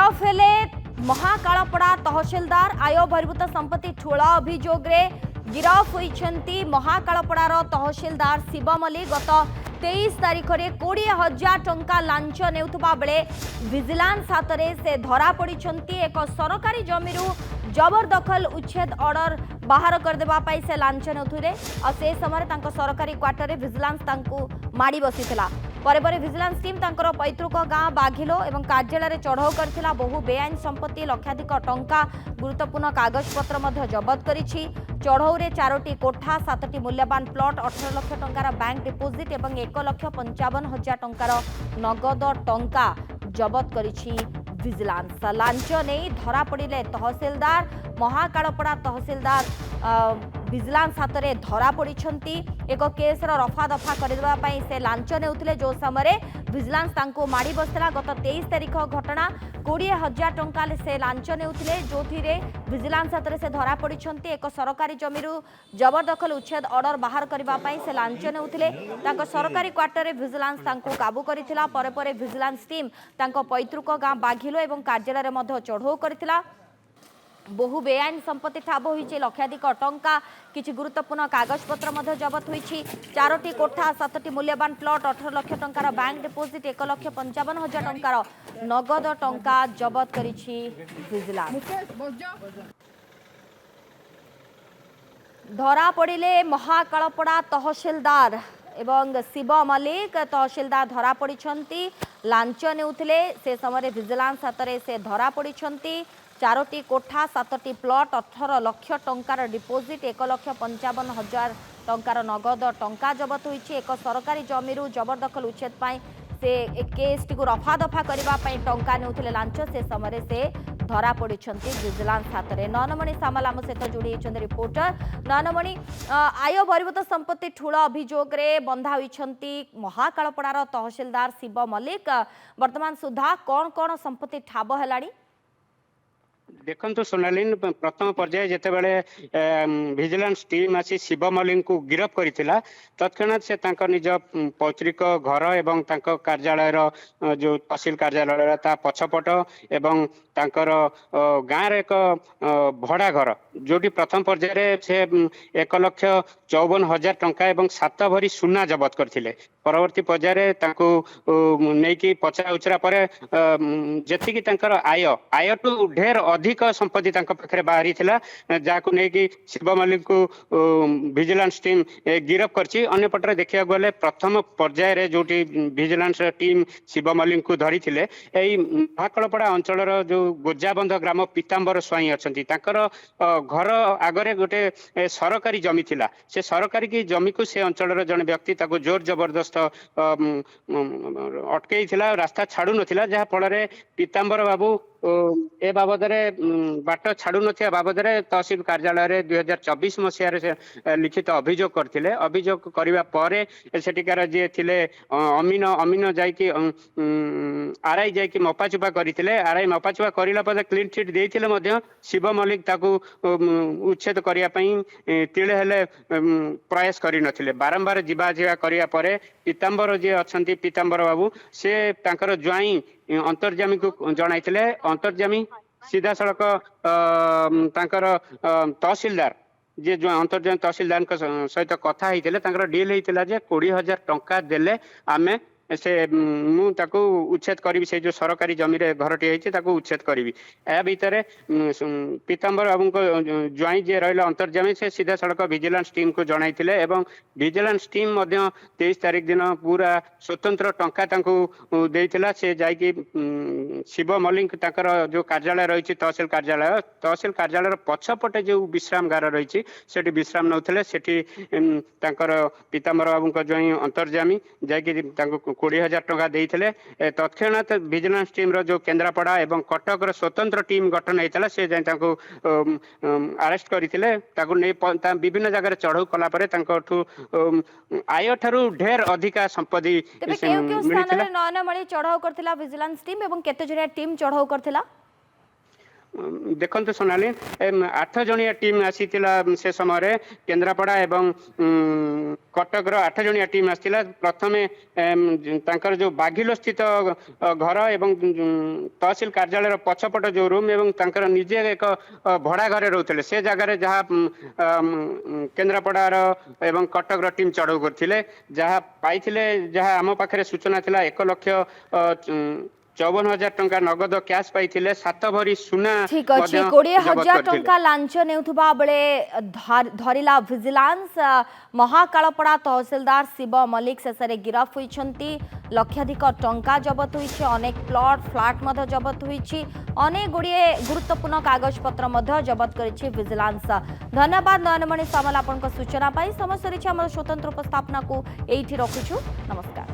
गिरफ हेले महाकालपड़ा तहसिलदार आय बहिर्भूत संपत्ति ठूल अभियोग गिरफ होती महाकालपड़ार तहसिलदार शिव मल्लिक गत 23 तारिख में 20,000 टंका लांच नेउथुबा बेले विजिलेंस हाथ में से धरा पड़ी एक सरकारी जमीर जबरदखल उच्छेद ऑर्डर बाहर करदेवा से लांच नेउथुले और से समय सरकारी क्वार्टर में विजिलेंस माड़ी बसीथिला पर विजिलेंस टीम तांकर पैतृक गाँ बाघिलो एवं कार्यालय चढ़ाऊ करथिला बहु बेआईन संपत्ति लक्षाधिक टंका गुरुत्वपूर्ण कागजपत्र जबत करिछि चढ़ाऊ रे 4टी कोठा 7टी मूल्यवान प्लॉट 18 लाख टंकार बैंक डिपोजिट एवं 1,55,000 टंकार नगद टंका जबत करिछि विजिलेंस लांच नहीं धरा पड़े तहसिलदार महाकालपड़ा तहसिलदार विजिलेंस हाथ में धरा पड़ी एक केसर रफा दफा करने से लांच नेउथिले जो समय विजिलेंस माड़ी बसला गत 23 तारिख घटना 20,000 टंका से लांच नेउथिले जो विजिलेंस हाथ में से धरा पड़ी एक सरकारी जमीर जबरदखल उच्छेद ऑर्डर बाहर करने से लांच नेउथिले सरकारी क्वार्टर में विजिलेंस काबू करथिला पर विजिलेंस टीम पैतृक गाँ बाघिलो एवं कार्यालय चढ़ाऊ करथिला बहु बेआईन संपत्ति ठाब होइछि लक्षाधिक टंका किछि गुरुत्वपूर्ण कागजपत्र जबत होइछि 4टी कोठा 7टी मूल्यवान प्लॉट 18 लाख टंकार बैंक डिपोजिट 1,55,000 टंकार नगद टंका जबत करिछि विजिलेंस धरा पड़िले महाकालपड़ा तहसिलदार एवं शिव मल्लिक तहसिलदार धरा पड़ी लांच नेउथिले से समय विजिलेंस हाथ में से धरा पड़ी 4टी कोठा 7टी प्लॉट 18 लाख टंकार डिपोजिट 1,55,000 टंकार नगद टंका जबत होइछि एक सरकारी जमीर जबरदखल उच्छेद पाई से केस टी रफा दफा करने टंका नेउथिले लांच से समय से धरा पड़ी विजिलेंस हाथ में नयनमणि सामल आम सहित जोड़ी होती रिपोर्टर नयनमणि आय बहिर्भूत संपत्ति ठूल अभियोग बंधा होती महाकालपड़ार तहसिलदार शिव मल्लिक वर्तमान सुधा कौन कौन संपत्ति ठाब है देखु सोनालीन प्रथम पर्याय जितेबाला विजिलेंस टीम आसी शिव मल्लिक को गिरफ करथिला तत्क्षणात से निज पैतृक घर एवं कार्यालय जो तहसिल कार्यालय ता पछपट एवं तांकर गाँव एक भड़ा घर जोटी प्रथम पर्याय से 1,54,000 टंका एवं 7 भरी सुना जबत करथिले परवर्ती पर्याय नहीं पचरा उचरा पर जी आय टू ढेर अधिक संपत्ति पाखे बाहरी जहाँ नहीं शिव मल्लिक को विजिलेंस टीम गिरफ करछि अन्यपटे देखा गले प्रथम पर्याय जो विजिलेंस टीम शिव मल्लिक को धरी महाकालपड़ा अंचल जो गोजाबंध ग्राम पीताम्बर स्वाई अच्छा घर आगरे गोटे सरकारी जमी थिला से सरकारी की जमी को से अंचल जन व्यक्ति जोर जबरदस्त अटकई रास्ता छाड़ू नथिला जहाँ फल पीताम्बर बाबू ए बाबद बाट छाड़ू नथिया बाबद तहसिल कार्यालय 2024 मसीह लिखित अभियोग करथिले अभियोग करबा परे सेटिकार जे थिले अमीन जाइकी आरआई जाइकी मपाचुपा करथिले आरआई मपाचुपा करिला परे क्लीन चिट देथिले मध्य शिव मल्लिक ताकू उच्छेद करिया पई तिळे हेले प्रयास करि नथिले बारंबार जीवा करिया परे पीताम्बर जे अछंती पीताम्बर बाबू से तांकर ज्वाई अंतर्जामी को जणाइथिले अंतर्जामी सीधा सड़क तहसिलदार जे जो अंतर्जामी तहसिलदार सहित कथा होते डील होता जे 20,000 टंका देले आमे से मुझे उच्छेद करी से जो सरकारी जमी घरटी होती उच्छेद करी या भितर पीताम्बर बाबू को ज्वाई जे रहा अंतर्जामी से सीधा सड़क विजिलेंस टीम को जणाइथिले एवं विजिलेंस टीम 23 तारिख दिन पूरा स्वतंत्र टंका देइथिला से जाइकी शिव मल्लिक जो कार्यालय रही तहसिल कार्यालय पछपटे जो विश्राम गार रही विश्राम नौथिले सेठी पीताम्बर बाबू को ज्वाई अंतर्जामी जाइकी 20,000 टंका देइथिले तत्क्षणात विजिलेंस टीम रो जो केन्द्रापड़ा एवं कटक रो स्वतंत्र टीम गठन होता से अरेस्ट करथिले विभिन्न जगह चढ़ाऊ कला परे आय ठारू ढेर अधिका संपत्ति नयनमणि चढ़ाऊ करथिला विजिलेंस टीम एवं केते जरिया टीम चढ़ाऊ करथिला देखंतु सोनाली 8 जणिया टीम आसीथिला से समय केन्द्रापड़ा एवं कटक 8 जणिया टीम आसीथिला प्रथमे तांकर जो बागिलो स्थित घर एवं तहसील कार्यालय पछपट जो रूम एवं तांकर निजे एक भड़ा घरे रोते से जगार जहाँ केन्द्रापड़ार एवं कटक टीम चढ़ऊ करथिले जहाँ पाइथिले जहाँ आम पाखरे सूचना थिला 1,54,000 टंका नगद कैश पाइथिले 7 भरी सुना ठीक अच्छे 20,000 टंका लांच नेउथुबा बेले धरिला विजिलेंस महाकालपड़ा तहसीलदार शिव मल्लिक शेषे गिरफ होइछंती लक्षाधिक टंका जबत होइछि अनेक प्लॉट फ्लैट मध्य जबत होइछि अनेक गुड़िए गुरुत्वपूर्ण कागज पत्र मध्य जबत करिछि विजिलेंस। धन्यवाद नयनमणि सामल आपनक सूचना पाई समय सरिछि हमर स्वतंत्र उपस्थापना को एइठी रखुछु नमस्कार।